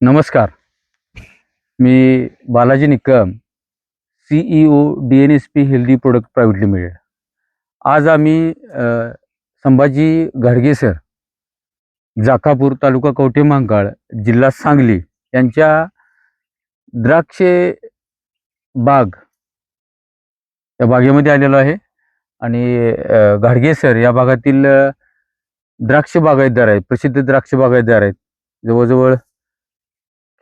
नमस्कार. मी Balaji Nikam, CEO DNSP healthy product private limited. आज आम्ही संभाजी घाडगे सर, जाखापूर, तालुका कवठे महांकाळ, जिल्हा सांगली यांच्या द्राक्षे बाग या बागेमध्ये आलेलो आहे. आणि घाडगे सर या भागातील द्राक्ष बागायतदार आहेत, प्रसिद्ध द्राक्ष बागायतदार आहेत. जवळजवळ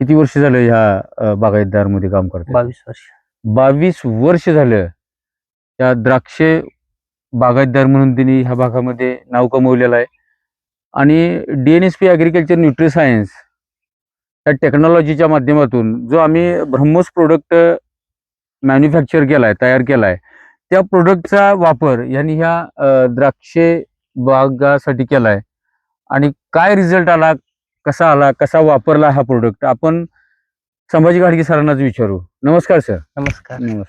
किती वर्ष झालं ह्या बागायतदारमध्ये काम करतात? 22 वर्ष. 22 वर्ष झालं त्या द्राक्ष बागायतदार म्हणून त्यांनी ह्या भागामध्ये नाव कमवलेलं आहे. आणि DNSP ॲग्रिकल्चर न्यूट्रिसायन्स या टेक्नॉलॉजीच्या माध्यमातून जो आम्ही ब्रह्मोस प्रोडक्ट मॅन्युफॅक्चर केला आहे, तयार केला आहे, त्या प्रोडक्टचा वापर यांनी ह्या द्राक्ष बागासाठी केला आहे. आणि काय रिझल्ट आला, कसा आला, कसा वापरला हा प्रोडक्ट, आपण संभाजी घाडगे सरांनाच विचारू. नमस्कार सर. नमस्कार. नमस्कार.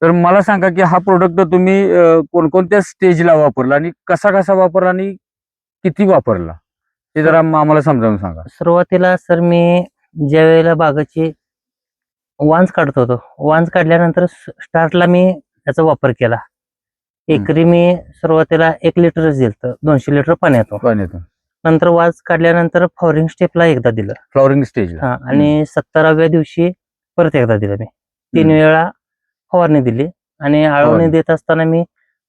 तर मला सांगा की हा प्रोडक्ट तुम्ही कोणकोणत्या स्टेजला वापरला आणि कसा कसा वापरला आणि किती वापरला ते जरा आम्हाला समजावून सांगा. सुरुवातीला सर मी ज्या वेळेला बागाची वांज काढत होतो, वांज काढल्यानंतर स्टार्टला मी याचा वापर केला. एकरी मी सुरुवातीला 1 लिटरच दिलं, 200 लिटर पाण्यातून. नंतर वाज काढल्यानंतर फ्लॉवरिंग स्टेपला एकदा दिलं, फ्लॉवरिंग स्टेजला. आणि 17व्या दिवशी परत एकदा दिलं. मी 3 वेळा फवारणी दिली. आणि आळवणी देत असताना मी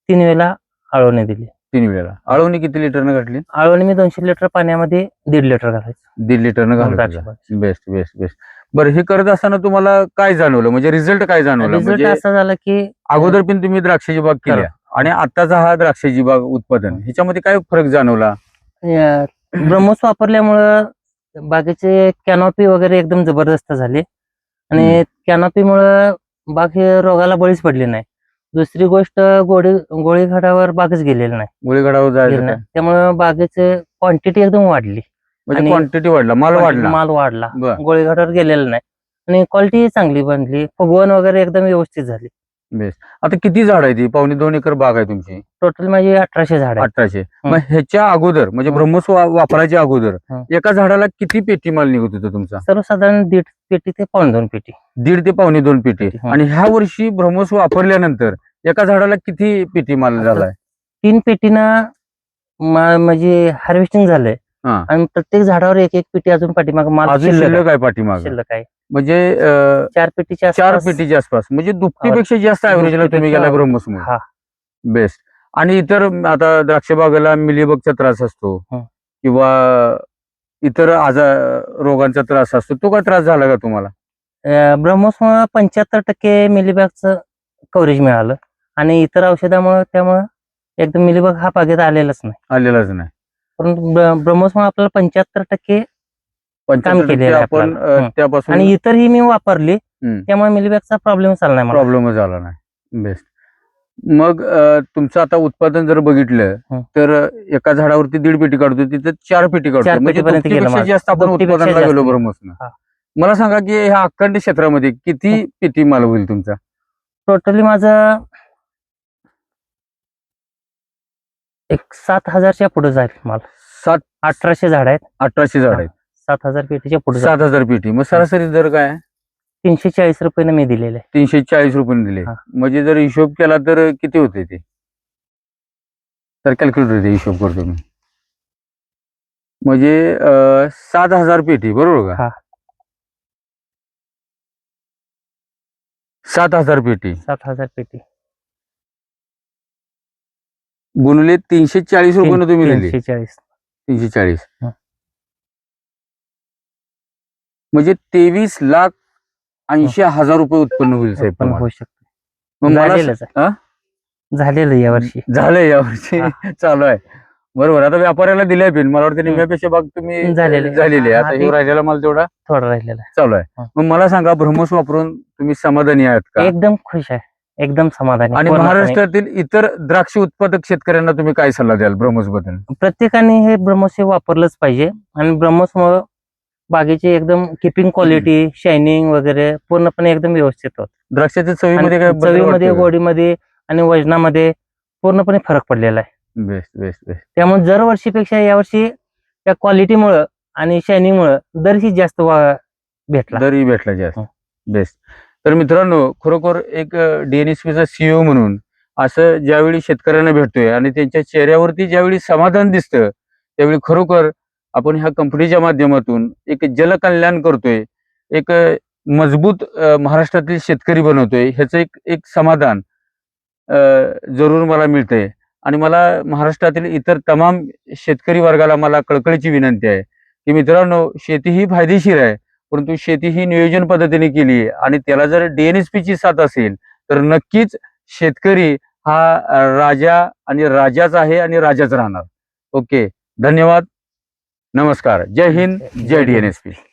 3 वेळा आळवणी दिली. 3 वेळा. आळवणी किती लिटरनं घातली? आळवणी मी 200 लिटर पाण्यामध्ये 1.5 लिटर घालायचं. 1.5 लिटरनं घालायचं. Best best best. बरं, हे करत असताना तुम्हाला काय जाणवलं, म्हणजे रिझल्ट काय जाणवला? रिझल्ट म्हणजे असा झाला की अगोदर पण तुम्ही द्राक्षाची बाग केली आणि आताचा हा द्राक्षाची बाग उत्पादन, ह्याच्यामध्ये काय फरक जाणवला? ब्रह्मोस वापरल्यामुळं बागेचे कॅनॉपी वगैरे एकदम जबरदस्त झाले. आणि कॅनॉपीमुळं बाग हे रोगाला बळीच पडली नाही. दुसरी गोष्ट, गोळीघाटावर बागच गेलेली नाही. गोळीघाटावर जायचं काय? त्यामुळे बागेचे क्वांटिटी एकदम वाढली. म्हणजे क्वांटिटी वाढला, माल वाढला. बरं. गोळीघाटावर गेलेला नाही. आणि क्वालिटी चांगली बनली. फुगवण वगैरे एकदम व्यवस्थित झाली. बेस्ट. आता किती झाड आहे ती? 2.25 एकर बाग आहे तुमची. टोटल माझी 1800 झाड आहे. 1800. मग ह्याच्या अगोदर म्हणजे ब्रह्मोस वापरायच्या अगोदर एका झाडाला किती पेटी माल निघत होता तुमचा? सर्वसाधारण 1.5 पेटी ते 2.25 पेटी. 1.5 ते 2.25 पेटी. आणि ह्या वर्षी ब्रह्मोस वापरल्यानंतर एका झाडाला किती पेटी माल झालाय? 3 पेटीनं म्हणजे हार्वेस्टिंग झालंय. आणि प्रत्येक झाडावर 1-1 पेटी अजून पाठीमाग माल शिल्लक आहे. पाठीमाग शिल्लक आहे. म्हणजे 4 पेटीच्या 4 पेटीच्या आसपास, म्हणजे दुपटीपेक्षा जास्त ऍव्हरेजला तुम्ही गेला ब्रह्मोस मध्ये. बेस्ट. आणि इतर आता द्राक्ष बागेला मिलीबगचा त्रास असतो किंवा इतर रोगांचा त्रास असतो, तो काय त्रास झाला का तुम्हाला? ब्रह्मोस मुळे 75% मिलीबगचं कव्हरेज मिळालं. आणि इतर औषधामुळे त्यामुळे एकदम मिलीबग हा बागेत आलेलाच नाही. परंतु ब्रह्मोस मुळे आपल्याला 75% काम केलेलं आहे आपण त्यापासून. आणि इतरही मी वापरली, त्यामुळे मिलीबगचा प्रॉब्लेम झाला नाही. बेस्ट. मग तुमचं आता उत्पादन जर बघितलं तर एका झाडावरती 1.5 पेटी काढतो, तिथे 4 पेटी काढतो, म्हणजे दुपटीपेक्षा जास्त आपण उत्पादनाला गेलो ब्रह्मोसनं. मला सांगा की ह्या अखंड क्षेत्रामध्ये किती पेटी माल होईल तुमचा? टोटली माझं 7,000च्या पुढे जाईल माल. 1800 झाड आहेत. 1800 झाड आहेत. 7,000 पेटीच्या पुढे. 7,000 पेटी. मग सरासरी दर काय आहे? 340 रुपयाने मी दिलेले. 340 रुपये दिले. म्हणजे जर हिशोब केला तर किती होते ते? तर कॅल्क्युलेटर हिशोब करतो मी. म्हणजे 7,000 पेटी, बरोबर का? 7,000 पेटी. 7,000 पेटी गुणले 340 रुपये तुम्ही दिले. 340. म्हणजे 23,80,000 रुपये उत्पन्न होईल साहेब. होऊ शकतं. मग झालेलं यावर्षी. झालंय यावर्षी. चालू आहे, बरोबर. आता व्यापाऱ्याला दिल्या पण मला वाटतं निम्म्यापेक्षा बाग तुम्ही झालेली आहे. आता हे राहिलेला माल तेवढा थोडा राहिलेला चालू आहे. मग मला सांगा, ब्रह्मोस वापरून तुम्ही समाधानी आहात का? एकदम खुश आहे, एकदम समाधानी. आणि महाराष्ट्रातील इतर द्राक्ष उत्पादक शेतकऱ्यांना तुम्ही काय सल्ला द्याल ब्रह्मोस बद्दल? प्रत्येकाने हे ब्रह्मोस वापरलंच पाहिजे. आणि ब्रह्मोसमुळे बागेची एकदम किपिंग क्वालिटी, शायनिंग वगैरे पूर्णपणे एकदम व्यवस्थित होत. द्राक्षाच्या चवीमध्ये काय? चवीमध्ये, गोडीमध्ये आणि वजनामध्ये पूर्णपणे फरक पडलेला आहे. Best best best. त्यामुळे दरवर्षीपेक्षा यावर्षी त्या क्वालिटीमुळे आणि शायनिंगमुळे दरही जास्त भेटला. दरही भेटला जास्त. हो. बेस्ट. तर मित्रांनो, खरोखर एक DNSPचा CEO म्हणून असं ज्यावेळी शेतकऱ्यांना भेटतोय आणि त्यांच्या चेहऱ्यावरती ज्यावेळी समाधान दिसतं, त्यावेळी खरोखर आपण ह्या कंपनीच्या माध्यमातून एक जलकल्याण करतोय, एक मजबूत महाराष्ट्रातील शेतकरी बनवतोय, ह्याचं एक एक समाधान अ, जरूर मला मिळतंय. आणि मला महाराष्ट्रातील इतर तमाम शेतकरी वर्गाला मला कळकळीची विनंती आहे, की मित्रांनो, शेती ही फायदेशीर आहे, परंतु शेती ही नियोजन पद्धतीने केली आहे आणि त्याला जर DNSPची साथ असेल, तर नक्कीच शेतकरी हा राजा आणि राजाच आहे आणि राजाच राहणार. ओके. धन्यवाद. नमस्कार. जय हिंद. जय DNSP.